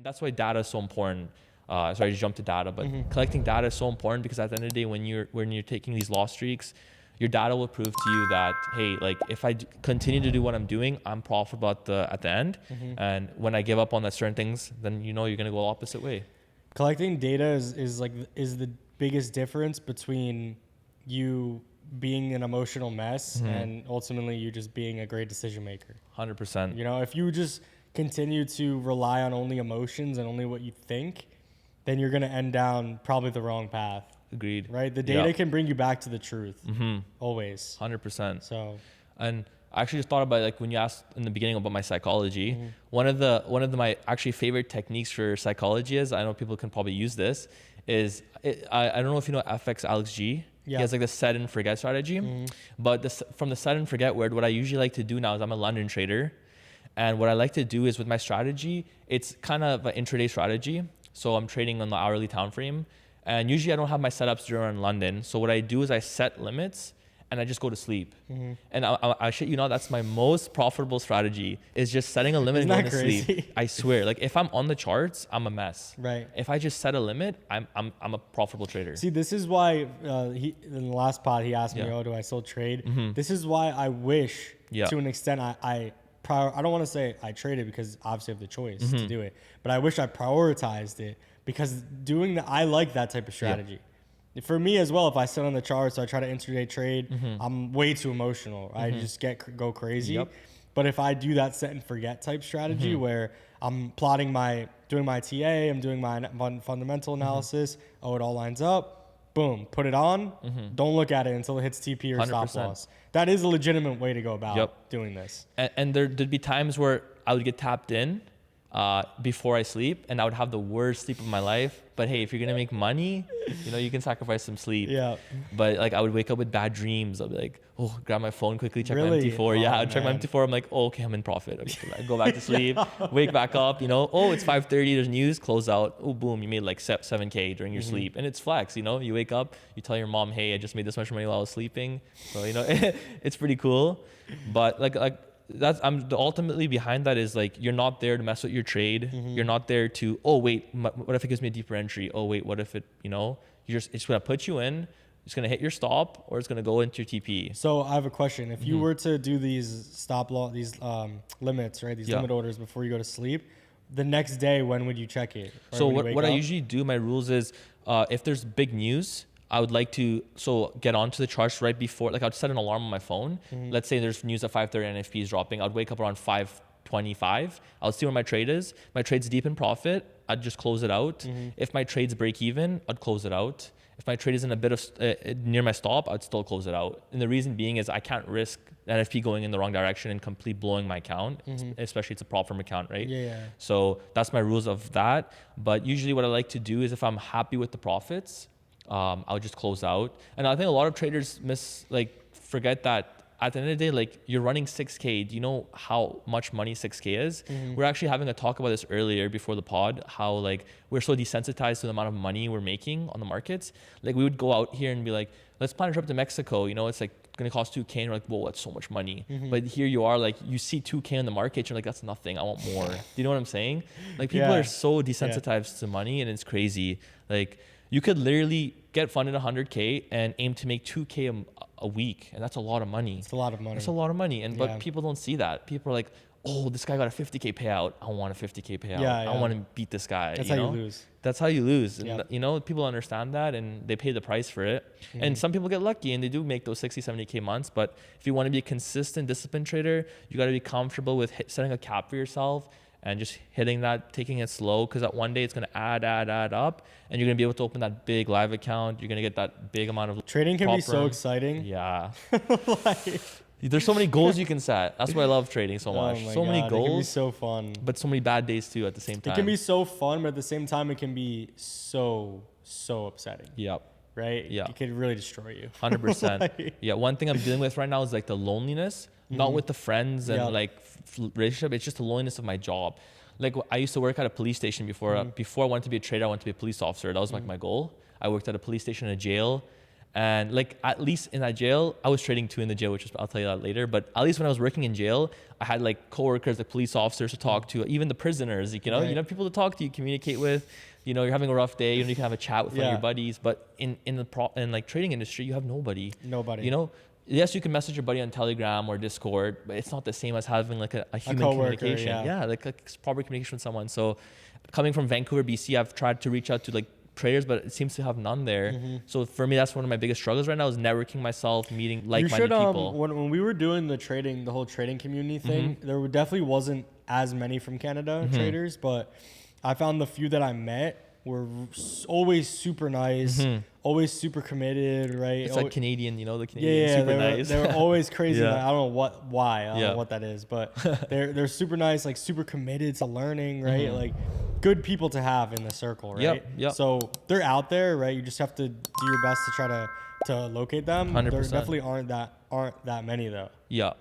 And that's why data is so important. Sorry, I just jumped to data, but collecting data is so important because at the end of the day, when you're taking these loss streaks, your data will prove to you that, hey, like if I continue to do what I'm doing, I'm profitable at the end. And when I give up on that certain things, then you know you're gonna go the opposite way. Collecting data is the biggest difference between you being an emotional mess and ultimately you just being a great decision maker. 100%. You know, if you just continue to rely on only emotions and only what you think, then you're going to end down probably the wrong path. Agreed. Right? The data can bring you back to the truth. Always. 100%. So, and I actually just thought about, like, when you asked in the beginning about my psychology, one of my actually favorite techniques for psychology is, I know people can probably use this, is I don't know if you know FX Alex G. He has like the set and forget strategy. But from the set and forget word, what I usually like to do now is I'm a London trader. And what I like to do is with my strategy, it's kind of an intraday strategy. So I'm trading on the hourly time frame. And usually I don't have my setups during London. So what I do is I set limits and I just go to sleep. And I shit you not, that's my most profitable strategy, is just setting a limit and going to sleep. I swear, like if I'm on the charts, I'm a mess. Right. If I just set a limit, I'm a profitable trader. See, this is why in the last pod he asked me, oh, do I still trade? This is why I wish to an extent I don't want to say I traded because obviously I have the choice to do it, but I wish I prioritized it because I like that type of strategy. For me as well, if I sit on the charts, I try to intraday trade, I'm way too emotional. I just go crazy. But if I do that set and forget type strategy where I'm doing my TA, I'm doing my fundamental analysis, it all lines up, boom, put it on, don't look at it until it hits TP or 100%. Stop loss. That is a legitimate way to go about doing this. And there'd be times where I would get tapped in before I sleep, and I would have the worst sleep of my life. But hey, if you're gonna make money, you know, you can sacrifice some sleep. But like I would wake up with bad dreams. I'll be like, oh, grab my phone quickly, check my MT4. I'd check my MT4. I'm like, oh, okay, I'm in profit. Okay, I go back to sleep, wake back up. You know, oh, it's 5:30. There's news. Close out. Oh, boom, you made like 7K during your sleep, and it's flex. You know, you wake up, you tell your mom, hey, I just made this much money while I was sleeping. So you know, it's pretty cool. But like. Ultimately behind that is like, you're not there to mess with your trade. You're not there to, oh wait, what if it gives me a deeper entry? Oh wait, what if it, you know, it's gonna put you in, it's gonna hit your stop, or it's gonna go into your TP. So I have a question. If you were to do these stop loss, these limits, right? These limit orders before you go to sleep, the next day, when would you check it? So what I usually do, my rules is, if there's big news, I would like to get onto the charts right before, like I'd set an alarm on my phone. Let's say there's news at 5:30 NFP is dropping. I'd wake up around 5:25. I'll see where my trade is. My trade's deep in profit, I'd just close it out. If my trade's break even, I'd close it out. If my trade is in a bit of near my stop, I'd still close it out. And the reason being is I can't risk NFP going in the wrong direction and completely blowing my account, especially it's a prop firm account, right? So that's my rules of that. But usually what I like to do is if I'm happy with the profits, I'll just close out. And I think a lot of traders forget that at the end of the day, like you're running 6K. Do you know how much money 6K is? We're actually having a talk about this earlier before the pod, how like we're so desensitized to the amount of money we're making on the markets. Like we would go out here and be like, let's plan a trip to Mexico. You know, it's like going to cost 2K. And we're like, whoa, that's so much money. But here you are, like you see 2K in the market. You're like, that's nothing. I want more. Do you know what I'm saying? Like people are so desensitized to money, and it's crazy. Like you could literally get funded 100K and aim to make 2K a week. And that's a lot of money. It's a lot of money. It's a lot of money. But people don't see that. People are like, oh, this guy got a 50K payout. I want a 50K payout. I want to beat this guy. That's how you lose. That's how you lose. And you know, people understand that and they pay the price for it. And some people get lucky and they do make those 60, 70K months. But if you want to be a consistent, disciplined trader, you got to be comfortable with setting a cap for yourself and just hitting that, taking it slow, because that one day it's going to add up, and you're going to be able to open that big live account. You're going to get that big amount of trading can be so exciting. There's so many goals you can set. That's why I love trading so much. So many goals. It can be so fun. But so many bad days too at the same time. It can be so fun, but at the same time, it can be so upsetting. Right? Yeah. It could really destroy you. 100%. Yeah. One thing I'm dealing with right now is like the loneliness, not with the friends and like relationship. It's just the loneliness of my job. Like I used to work at a police station before. Before I wanted to be a trader, I wanted to be a police officer. That was like my goal. I worked at a police station and a jail. And like at least in that jail, I was trading too in the jail, which is, I'll tell you that later. But at least when I was working in jail, I had like coworkers, like police officers to talk to, even the prisoners. You know, people to talk to, you communicate with. You know, you're having a rough day, you can have a chat with one of your buddies. But in like trading industry, you have nobody. Nobody. You know, yes, you can message your buddy on Telegram or Discord, but it's not the same as having like a human communication. Yeah, like proper communication with someone. So coming from Vancouver, BC, I've tried to reach out to like traders, but it seems to have none there. So for me, that's one of my biggest struggles right now is networking myself, meeting like-minded people. When we were doing the whole trading community thing, there definitely wasn't as many from Canada traders, but I found the few that I met were always super nice, always super committed, right? It's like Canadian, you know, the Canadian super nice. They were always crazy. Like, I don't know why. I don't know what that is, but they're super nice, like super committed to learning, right? Like good people to have in the circle, right? Yep. So they're out there, right? You just have to do your best to try to locate them. 100%. There definitely aren't that many though. Yeah.